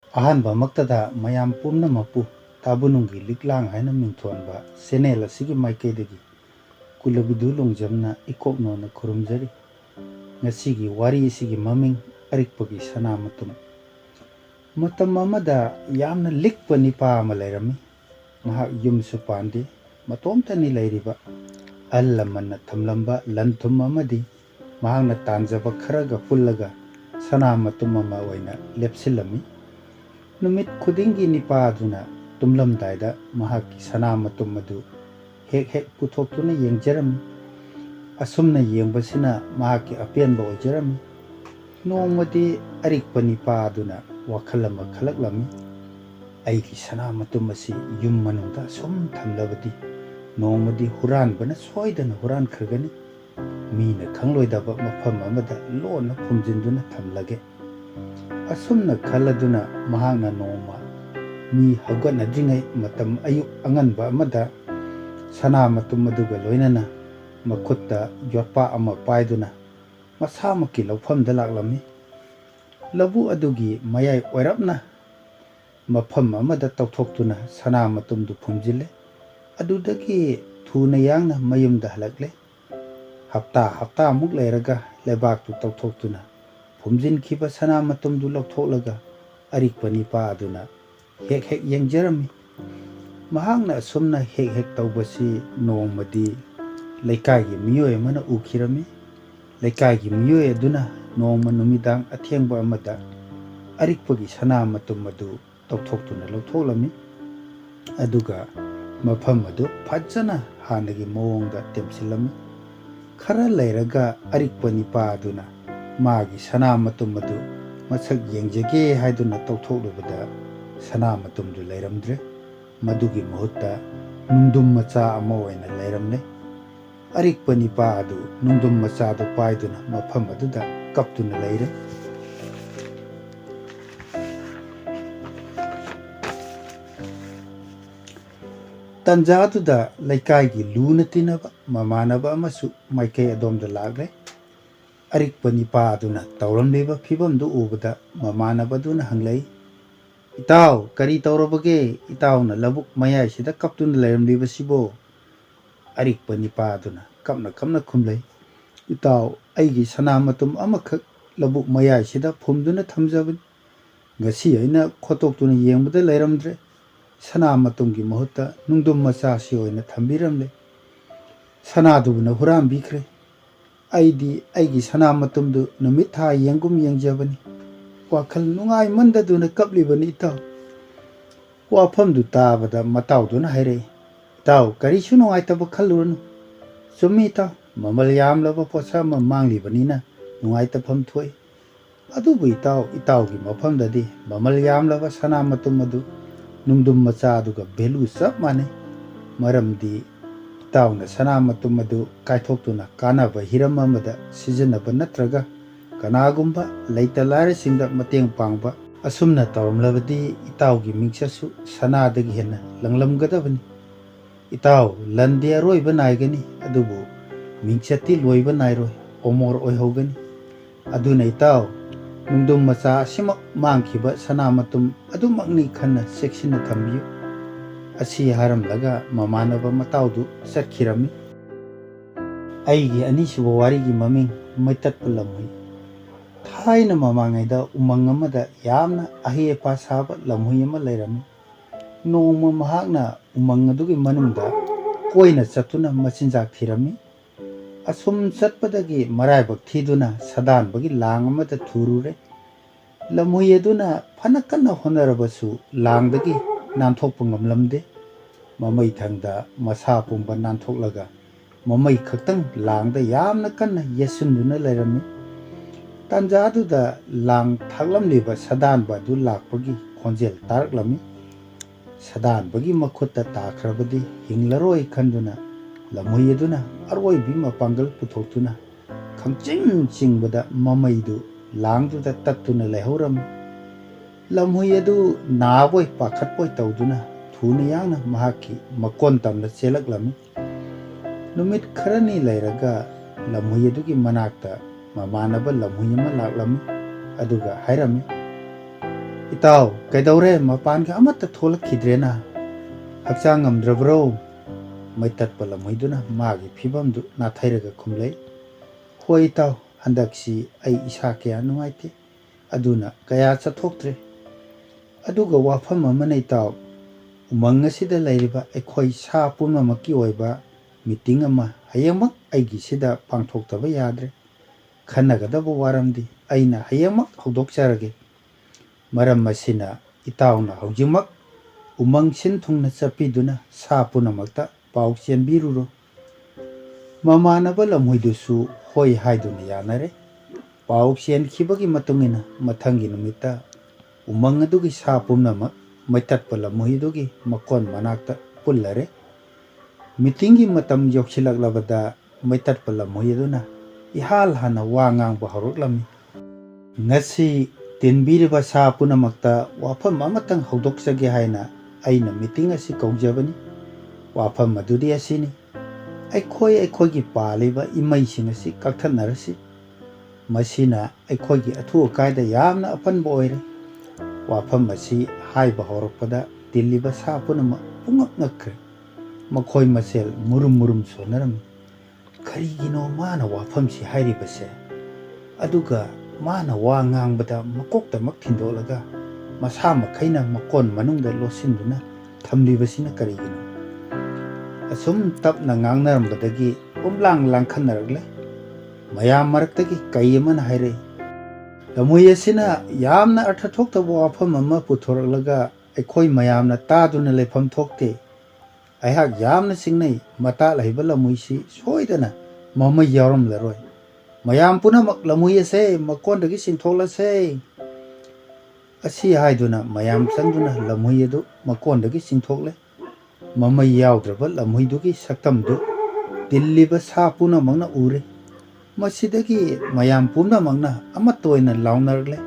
ꯑꯍꯥꯟꯕ ꯃꯛꯇꯗ ꯃꯌꯥꯝ ꯄꯨꯝꯅꯃꯛꯄꯨ ꯇꯥꯕꯨꯅꯨꯡꯒꯤ ꯂꯤꯛꯂꯥꯡ ꯍꯥꯏꯅ ꯃꯤꯡꯊꯣꯟꯕ ꯆꯦꯅꯦꯜ ꯑꯁꯤꯒꯤ ꯃꯥꯏꯀꯩꯗꯒꯤ ꯀꯨꯂꯕꯤꯗꯨ ꯂꯣꯡꯖꯝꯅ ꯏꯀꯣꯛꯅꯣꯅ ꯈꯨꯔꯨꯝꯖꯔꯤ꯫ ꯉꯁꯤꯒꯤ ꯋꯥꯔꯤ ꯑꯁꯤꯒꯤ ꯃꯃꯤꯡ ꯑꯔꯤꯛꯄꯒꯤ ꯁꯅꯥꯃꯇꯨꯝ꯫ ꯃꯇꯝ ꯑꯃꯗ ꯌꯥꯝꯅ ꯂꯤꯛꯄ ꯅꯤꯄꯥ ꯑꯃ ꯂꯩꯔꯝꯃꯤ꯫ ꯃꯍꯥꯛ ꯌꯨꯝꯁꯨ ꯄꯥꯟꯗꯦ, ꯃꯇꯣꯝꯇꯅꯤ ꯂꯩꯔꯤꯕ꯫ ꯑꯍꯜ ꯂꯃꯟꯅ ꯊꯝꯂꯝꯕ ꯂꯟ ꯊꯨꯝ ꯑꯃꯗꯤ ꯃꯍꯥꯛꯅ ꯇꯥꯟꯖꯕ ꯈꯔꯒ ꯄꯨꯜꯂꯒ ꯁꯅꯥꯃꯇꯨꯝ ꯑꯃ ꯑꯣꯏꯅ ꯂꯦꯞꯁꯤꯜꯂꯝꯃꯤ꯫ ꯅꯨꯃꯤꯠ ꯈꯨꯗꯤꯡꯒꯤ ꯅꯤꯄꯥ ꯑꯗꯨꯅ ꯇꯨꯝꯂꯝꯗꯥꯏꯗ ꯃꯍꯥꯛꯀꯤ ꯁꯅꯥꯃꯇꯨꯝ ꯑꯗꯨ ꯍꯦꯛ ꯍꯦꯛ ꯄꯨꯊꯣꯛꯇꯨꯅ ꯌꯦꯡꯖꯔꯝꯃꯤ꯫ ꯑꯁꯨꯝꯅ ꯌꯦꯡꯕꯁꯤꯅ ꯃꯍꯥꯛꯀꯤ ꯑꯄꯦꯟꯕ ꯑꯣꯏꯖꯔꯝꯃꯤ꯫ ꯅꯣꯡꯃꯗꯤ ꯑꯔꯤꯛꯄ ꯅꯤꯄꯥ ꯑꯗꯨꯅ ꯋꯥꯈꯜ ꯑꯃ ꯈꯜꯂꯛꯂꯝꯃꯤ꯫ ꯑꯩꯒꯤ ꯁꯅꯥꯃꯇꯨꯝ ꯑꯁꯤ ꯌꯨꯝ ꯃꯅꯨꯡꯗ ꯁꯨꯝ ꯊꯝꯂꯕꯗꯤ ꯅꯣꯡꯃꯗꯤ ꯍꯨꯔꯥꯟꯕꯅ ꯁꯣꯏꯗꯅ ꯍꯨꯔꯥꯟꯈ꯭ꯔꯒꯅꯤ꯫ ꯃꯤꯅ ꯈꯪꯂꯣꯏꯗꯕ ꯃꯐꯝ ꯑꯃꯗ ꯂꯣꯟꯅ ꯐꯨꯝꯖꯤꯟꯗꯨꯅ ꯊꯝꯂꯒꯦ꯫ ꯑꯁꯨꯝꯅ ꯈꯜꯂꯗꯨꯅ ꯃꯍꯥꯛꯅ ꯅꯣꯡꯃ ꯃꯤ ꯍꯧꯒꯠꯅꯗ꯭ꯔꯤꯉꯩ ꯃꯇꯝ ꯑꯌꯨꯛ ꯑꯉꯟꯕ ꯑꯃꯗ ꯁꯅꯥꯃꯇꯨꯝ ꯑꯗꯨꯒ ꯂꯣꯏꯅꯅ ꯃꯈꯨꯠꯇ ꯌꯣꯠꯄꯥꯛ ꯑꯃ ꯄꯥꯏꯗꯨꯅ ꯃꯁꯥꯃꯛꯀꯤ ꯂꯧꯐꯝꯗ ꯂꯥꯛꯂꯝꯃꯤ꯫ ꯂꯧꯕꯨꯛ ꯑꯗꯨꯒꯤ ꯃꯌꯥꯏ ꯑꯣꯏꯔꯞꯅ ꯃꯐꯝ ꯑꯃꯗ ꯇꯧꯊꯣꯛꯇꯨꯅ ꯁꯅꯥꯃꯇꯨꯝꯗꯨ ꯐꯨꯝꯖꯤꯜꯂꯦ꯫ ꯑꯗꯨꯗꯒꯤ ꯊꯨꯅ ꯌꯥꯡꯅ ꯃꯌꯨꯝꯗ ꯍꯜꯂꯛꯂꯦ꯫ ꯍꯞꯇꯥꯃꯨꯛ ꯂꯩꯔꯒ ꯂꯩꯕꯥꯛꯇꯨ ꯇꯧꯊꯣꯛꯇꯨꯅ ꯐꯨꯝꯖꯤꯟꯈꯤꯕ ꯁꯅꯥꯃꯇꯨꯝꯗꯨ ꯂꯧꯊꯣꯛꯂꯒ ꯑꯔꯤꯛꯄ ꯅꯤꯄꯥ ꯑꯗꯨꯅ ꯍꯦꯛ ꯍꯦꯛ ꯌꯦꯡꯖꯔꯝꯃꯤ꯫ ꯃꯍꯥꯛꯅ ꯑꯁꯨꯝꯅ ꯍꯦꯛ ꯍꯦꯛ ꯇꯧꯕꯁꯤ ꯅꯣꯡꯃꯗꯤ ꯂꯩꯀꯥꯏꯒꯤ ꯃꯤꯑꯣꯏ ꯑꯃꯅ ꯎꯈꯤꯔꯝꯃꯤ꯫ ꯂꯩꯀꯥꯏꯒꯤ ꯃꯤꯑꯣꯏ ꯑꯗꯨꯅ ꯅꯣꯡꯃ ꯅꯨꯃꯤꯗꯥꯡ ꯑꯊꯦꯡꯕ ꯑꯃꯗ ꯑꯔꯤꯛꯄꯒꯤ ꯁꯅꯥꯃꯇꯨꯝ ꯑꯗꯨ ꯇꯧꯊꯣꯛꯇꯨꯅ ꯂꯧꯊꯣꯛꯂꯝꯃꯤ꯫ ꯑꯗꯨꯒ ꯃꯐꯝ ꯑꯗꯨ ꯐꯖꯅ ꯍꯥꯟꯅꯒꯤ ꯃꯑꯣꯡꯗ ꯇꯦꯝꯁꯤꯜꯂꯝꯃꯤ꯫ ꯈꯔ ꯂꯩꯔꯒ ꯑꯔꯤꯛꯄ ꯅꯤꯄꯥ ꯑꯗꯨꯅ ꯃꯥꯒꯤ ꯁꯅꯥꯃꯇꯨꯝ ꯑꯗꯨ ꯃꯁꯛ ꯌꯦꯡꯖꯒꯦ ꯍꯥꯏꯗꯨꯅ ꯇꯧꯊꯣꯛꯂꯨꯕꯗ ꯁꯅꯥꯃꯇꯨꯝꯗꯨ ꯂꯩꯔꯝꯗ꯭ꯔꯦ꯫ ꯃꯗꯨꯒꯤ ꯃꯍꯨꯠꯇ ꯅꯨꯡꯗꯨꯝ ꯃꯆꯥ ꯑꯃ ꯑꯣꯏꯅ ꯂꯩꯔꯝꯂꯦ꯫ ꯑꯔꯤꯛꯄ ꯅꯤꯄꯥ ꯑꯗꯨ ꯅꯨꯡꯗꯨꯝ ꯃꯆꯥꯗꯨ ꯄꯥꯏꯗꯨꯅ ꯃꯐꯝ ꯑꯗꯨꯗ ꯀꯞꯇꯨꯅ ꯂꯩꯔꯦ꯫ ꯇꯟꯖꯥꯗꯨꯗ ꯂꯩꯀꯥꯏꯒꯤ ꯂꯨꯅ ꯇꯤꯟꯅꯕ ꯃꯃꯥꯟꯅꯕ ꯑꯃꯁꯨ ꯃꯥꯏꯀꯩ ꯑꯗꯣꯝꯗ ꯂꯥꯛꯂꯦ꯫ ꯑꯔꯤꯛꯄ ꯅꯤꯄꯥ ꯑꯗꯨꯅ ꯇꯧꯔꯝꯂꯤꯕ ꯐꯤꯕꯝꯗꯨ ꯎꯕꯗ ꯃꯃꯥꯟꯅꯕꯗꯨꯅ ꯍꯪꯂꯛꯏ, "ꯏꯇꯥꯎ, ꯀꯔꯤ ꯇꯧꯔꯕꯒꯦ? ꯏꯇꯥꯎꯅ ꯂꯧꯕꯨꯛ ꯃꯌꯥꯏꯁꯤꯗ ꯀꯞꯇꯨꯅ ꯂꯩꯔꯝꯂꯤꯕꯁꯤꯕꯣ?" ꯑꯔꯤꯛꯄ ꯅꯤꯄꯥ ꯑꯗꯨꯅ ꯀꯞꯅ ꯀꯞꯅ ꯈꯨꯝꯂꯩ, "ꯏꯇꯥꯎ, ꯑꯩꯒꯤ ꯁꯅꯥꯃꯇꯨꯝ ꯑꯃꯈꯛ ꯂꯧꯕꯨꯛ ꯃꯌꯥꯏꯁꯤꯗ ꯐꯨꯝꯗꯨꯅ ꯊꯝꯖꯕꯅꯤ꯫ ꯉꯁꯤ ꯑꯩꯅ ꯈꯣꯠꯇꯣꯛꯇꯨꯅ ꯌꯦꯡꯕꯗ ꯂꯩꯔꯝꯗ꯭ꯔꯦ꯫ ꯁꯅꯥꯃꯇꯨꯝꯒꯤ ꯃꯍꯨꯠꯇ ꯅꯨꯡꯗꯨꯝ ꯃꯆꯥꯁꯤ ꯑꯣꯏꯅ ꯊꯝꯕꯤꯔꯝꯂꯦ꯫ ꯁꯅꯥꯗꯨꯕꯨꯅ ꯍꯨꯔꯥꯟꯕꯤꯈ꯭ꯔꯦ꯫ ꯑꯩꯗꯤ ꯑꯩꯒꯤ ꯁꯅꯥꯃꯇꯨꯝꯗꯨ ꯅꯨꯃꯤꯠ ꯊꯥ ꯌꯦꯡꯒꯨꯝ ꯌꯦꯡꯖꯕꯅꯤ꯫ ꯋꯥꯈꯜ ꯅꯨꯡꯉꯥꯏꯃꯟꯗꯗꯨꯅ ꯀꯞꯂꯤꯕꯅꯤ ꯏꯇꯥꯎ." ꯋꯥꯐꯝꯗꯨ ꯇꯥꯕꯗ ꯃꯇꯥꯎꯗꯨꯅ ꯍꯥꯏꯔꯛꯏ, "ꯏꯇꯥꯎ, ꯀꯔꯤꯁꯨ ꯅꯨꯡꯉꯥꯏꯇꯕ ꯈꯜꯂꯨꯔꯅꯨ꯫ ꯆꯨꯝꯃꯤ ꯏꯇꯥꯎ, ꯃꯃꯜ ꯌꯥꯝꯂꯕ ꯄꯣꯠꯁꯛ ꯑꯃ ꯃꯥꯡꯂꯤꯕꯅꯤꯅ ꯅꯨꯡꯉꯥꯏꯇꯐꯝ ꯊꯣꯛꯏ꯫ ꯑꯗꯨꯕꯨ ꯏꯇꯥꯎꯒꯤ ꯃꯐꯝꯗꯗꯤ ꯃꯃꯜ ꯌꯥꯝꯂꯕ ꯁꯅꯥꯃꯇꯨꯝ ꯑꯗꯨ ꯅꯨꯡꯗꯨꯝ ꯃꯆꯥ ꯑꯗꯨꯒ ꯚꯦꯂꯨ ꯆꯞ ꯃꯥꯟꯅꯩ꯫ ꯃꯔꯝꯗꯤ ꯏꯇꯥꯎꯅ ꯁꯅꯥꯃꯇꯨꯝ ꯑꯗꯨ ꯀꯥꯏꯊꯣꯛꯇꯨꯅ ꯀꯥꯟꯅꯕ ꯍꯤꯔꯝ ꯑꯃꯗ ꯁꯤꯖꯤꯟꯅꯕ ꯅꯠꯇ꯭ꯔꯒ ꯀꯅꯥꯒꯨꯝꯕ ꯂꯩꯇ ꯂꯥꯏꯔꯁꯤꯡꯗ ꯃꯇꯦꯡ ꯄꯥꯡꯕ, ꯑꯁꯨꯝꯅ ꯇꯧꯔꯝꯂꯕꯗꯤ ꯏꯇꯥꯎꯒꯤ ꯃꯤꯡꯆꯠꯁꯨ ꯁꯅꯥꯗꯒꯤ ꯍꯦꯟꯅ ꯂꯪꯂꯝꯒꯗꯕꯅꯤ꯫ ꯏꯇꯥꯎ, ꯂꯟꯗꯤ ꯑꯔꯣꯏꯕ ꯅꯥꯏꯒꯅꯤ, ꯑꯗꯨꯕꯨ ꯃꯤꯡꯆꯠꯇꯤ ꯂꯣꯏꯕ ꯅꯥꯏꯔꯣꯏ, ꯑꯃꯣꯔ ꯑꯣꯏꯍꯧꯒꯅꯤ꯫ ꯑꯗꯨꯅ ꯏꯇꯥꯎ, ꯅꯨꯡꯗꯨꯝ ꯃꯆꯥ ꯑꯁꯤꯃꯛ ꯃꯥꯡꯈꯤꯕ ꯁꯅꯥꯃꯇꯨꯝ ꯑꯗꯨꯃꯛꯅꯤ ꯈꯟꯅ ꯆꯦꯛꯁꯤꯟꯅ ꯊꯝꯕꯤꯌꯨ." ꯑꯁꯤ ꯍꯥꯏꯔꯝꯂꯒ ꯃꯃꯥꯟꯅꯕ ꯃꯇꯥꯎꯗꯨ ꯆꯠꯈꯤꯔꯝꯃꯤ꯫ ꯑꯩꯒꯤ ꯑꯅꯤꯁꯨꯕ ꯋꯥꯔꯤꯒꯤ ꯃꯃꯤꯡ ꯃꯩꯇꯠꯄ ꯂꯝꯍꯨꯏ꯫ ꯊꯥꯏꯅ ꯃꯃꯥꯡꯉꯩꯗ ꯎꯃꯪ ꯑꯃꯗ ꯌꯥꯝꯅ ꯑꯍꯩ ꯑꯄꯥ ꯁꯥꯕ ꯂꯝꯍꯨꯏ ꯑꯃ ꯂꯩꯔꯝꯃꯤ꯫ ꯅꯣꯡꯃ ꯃꯍꯥꯛꯅ ꯎꯃꯪ ꯑꯗꯨꯒꯤ ꯃꯅꯨꯡꯗ ꯀꯣꯏꯅ ꯆꯠꯇꯨꯅ ꯃꯆꯤꯟꯖꯥꯛ ꯊꯤꯔꯝꯃꯤ꯫ ꯑꯁꯨꯝ ꯆꯠꯄꯗꯒꯤ ꯃꯔꯥꯏꯕꯛ ꯊꯤꯗꯨꯅ ꯁꯥꯗꯥꯟꯕꯒꯤ ꯂꯥꯡ ꯑꯃꯗ ꯊꯨꯔꯨꯔꯦ꯫ ꯂꯝꯍꯨꯏ ꯑꯗꯨꯅ ꯐꯅ ꯀꯟꯅ ꯍꯣꯠꯅꯔꯕꯁꯨ ꯂꯥꯡꯗꯒꯤ ꯅꯥꯟꯊꯣꯛꯄ ꯉꯝꯂꯝꯗꯦ꯫ ꯃꯃꯩꯊꯪꯗ ꯃꯁꯥ ꯄꯨꯝꯕ ꯅꯥꯟꯊꯣꯛꯂꯒ ꯃꯃꯩ ꯈꯛꯇꯪ ꯂꯥꯡꯗ ꯌꯥꯝꯅ ꯀꯟꯅ ꯌꯦꯠꯁꯤꯟꯗꯨꯅ ꯂꯩꯔꯝꯃꯤ꯫ ꯇꯥꯟꯖꯥꯗꯨꯗ ꯂꯥꯡ ꯊꯥꯛꯂꯝꯂꯤꯕ ꯁꯥꯗꯥꯟꯕ ꯑꯗꯨ ꯂꯥꯛꯄꯒꯤ ꯈꯣꯟꯖꯦꯜ ꯇꯥꯔꯛꯂꯝꯃꯤ꯫ ꯁꯥꯗꯥꯟꯕꯒꯤ ꯃꯈꯨꯠꯇ ꯇꯥꯈ꯭ꯔꯕꯗꯤ ꯍꯤꯡꯂꯔꯣꯏ ꯈꯟꯗꯨꯅ ꯂꯝꯍꯨꯏ ꯑꯗꯨꯅ ꯑꯔꯣꯏꯕꯤ ꯃꯄꯥꯡꯒꯜ ꯄꯨꯊꯣꯛꯇꯨꯅ ꯈꯪꯆꯤꯡ ꯆꯤꯡꯕꯗ ꯃꯃꯩꯗꯨ ꯂꯥꯡꯗꯨꯗ ꯇꯠꯇꯨꯅ ꯂꯩꯍꯧꯔꯝꯃꯤ꯫ ꯂꯝꯍꯨꯏ ꯑꯗꯨ ꯅꯥꯕꯣꯏ ꯄꯥꯈꯠꯄꯣꯏ ꯇꯧꯗꯨꯅ ꯊꯨꯅ ꯌꯥꯡꯅ ꯃꯍꯥꯛꯀꯤ ꯃꯀꯣꯟ ꯇꯝꯅ ꯆꯦꯜꯂꯛꯂꯝꯃꯤ꯫ ꯅꯨꯃꯤꯠ ꯈꯔꯅꯤ ꯂꯩꯔꯒ ꯂꯝꯍꯨꯏ ꯑꯗꯨꯒꯤ ꯃꯅꯥꯛꯇ ꯃꯃꯥꯟꯅꯕ ꯂꯝꯍꯨꯏ ꯑꯃ ꯂꯥꯛꯂꯝꯃꯤ꯫ ꯑꯗꯨꯒ ꯍꯥꯏꯔꯝꯃꯤ, इताव कैदौरे मपान के अमत थोलखिद्रेना हक्चांग ngамद्रब्रो मैतत पलमैदुना मागी फिबमदु नाथैरगा खुमलै होय इताव हंदक्सी ऐ इसा कया नुंगाइते अदुना कया चथोक्त्रे अदुगा वाफम अमन इताव उमंग असिदा लैरिबा अखोय सा पुनमकी ओइबा मीटिंग अमा हयमक ऐगी सिदा पांथोक्तबा याद्रे खन्नगदबा वारमदी ऐना हयमक हौदोक्चरगे मरम मसिना इतावना हौजिमक उमंग सिन थुंगना चपीदुना सा पुनमक्ता पाउ चेनबिरुरो ममानबा लमहुइदुसु होय हाइदुना यानरे पाउ चेनखिबगी मतुंगिना मथंगी नुमिता उमंग अदुगी सा पुनमक मैतत्प लमहुइदुगी मकोन मनाक्ता पुल्लरे मीटिंगी मतम योक्सिलक्लबदा मैतत्प लमहुइदुना इहाल हाना वा ngang हौरक्लमी ngasi tinbiriba sa punamakta wafam amatang haudoksage haina aina meeting asi kaujabani wafam madudi asini aikhoi gi paliba imai sing asi kakthanarasi masina aikhoi gi athu kaida yamna apanba oire wafam asi haiba horakpada tiliba sa punama pungak ngakre makhoi masel murum sonaram karigino mana wafam si hairibase aduga माना वा ngang मकोक्ता मक थिंदोलगा मसा मखैना मकोन मनुंगदा लोसिनदुना थमलिबसिना करिगिनो assume तपना ngangnarambadagi umlang langkhannaragले मयाम मरक्तगी कयमन हाइरे लमुयसिना यामना अर्थ थोक्तबो वाफम अमा पुथोरलगा अखोय मयामना तादुना लेफम थोक्ते अहाक यामना सिंगनै मता लहिबा लमुयसी सोइदना मम यावरम लरोय मयाम पुनमक लमुयसे मकोंदगी सिंथोलसे असी हाइदुना मयाम संगुना लमुयदु मकोंदगी सिंथोले मम यावद्रब लमुयदुगी सक्तमदु दिल्लीब सा पुनमकना उरे मसिदगी मयाम पुनमकना अमतोयना लाउनरले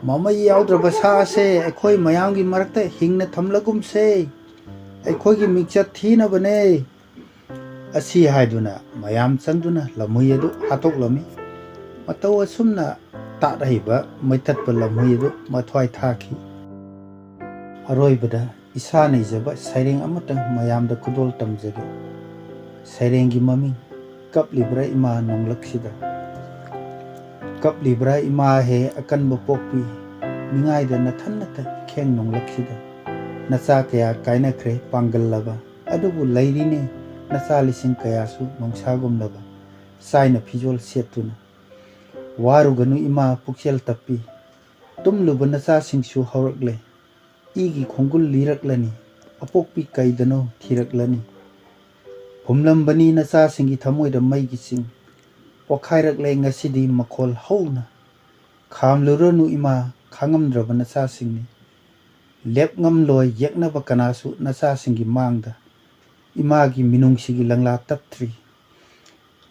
मम यावद्रब सासे अखोय मयामगी मरक्ता हिंगना थमलगुमसे अखोयगी मिक्चर थीनबने असी हाइदुना मयाम संगुना लमुयदु हातोक्लमी मतौ असुमना तारहिबा मैतत्प लमुयदु मथ्वाय थाखी अरोइबदा इसा नैजबा सैरेंग अमतंग मयामदा कुदोल तमजगे सैरेंगी ममिंग कपलिब्रा इमा नोंगलक्सिदा कपलिब्रा इमा हे अकनबो पोकपी निंगाइदा नथन्नता खेंग नोंगलक्सिदा नचा कया कायनख्रे पांगल्लबा अदुबु लैरिने नचा लिसिंग कयासु नोंसागुमलबा साइना फिजोल सेतुना वारुगनु इमा पुक्सेल तप्पी तुमलुबा नचा सिंगसु हौरक्ले इगी खोंगुल लिरक्लनी अपोकपी कैदनो थिरक्लनी फुमलंबनी नचा सिंगी थमोइदा मैगी सिंग पोखाइरक्ले ngasiदी मखोल हौना खामलुरनु इमा खांगमद्रबा नचा सिंगनी लेपngमलोय येकनबा कनासु नचा सिंगी मांगदा इमागी मिनुंगसिगी लंगला तप्त्री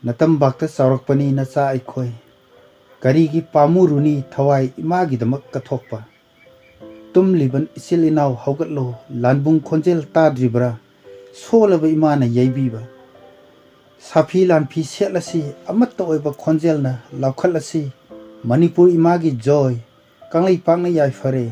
नतम बाक्ता चावरकपनी नचा अखोय करीगी पामुरुनी थवाई इमागी दमक कथोकपा तुमलिबन इसिल इनाव हौगतलो लानबुंग खोंजेल ताद्रिब्रा सोलब इमाना यैबीबा साफी लानफी सेटलसी अमत्त ओइबा खोंजेलना लावखलसी मणिपुर इमागी जॉय कांगलै पांगना याइफरे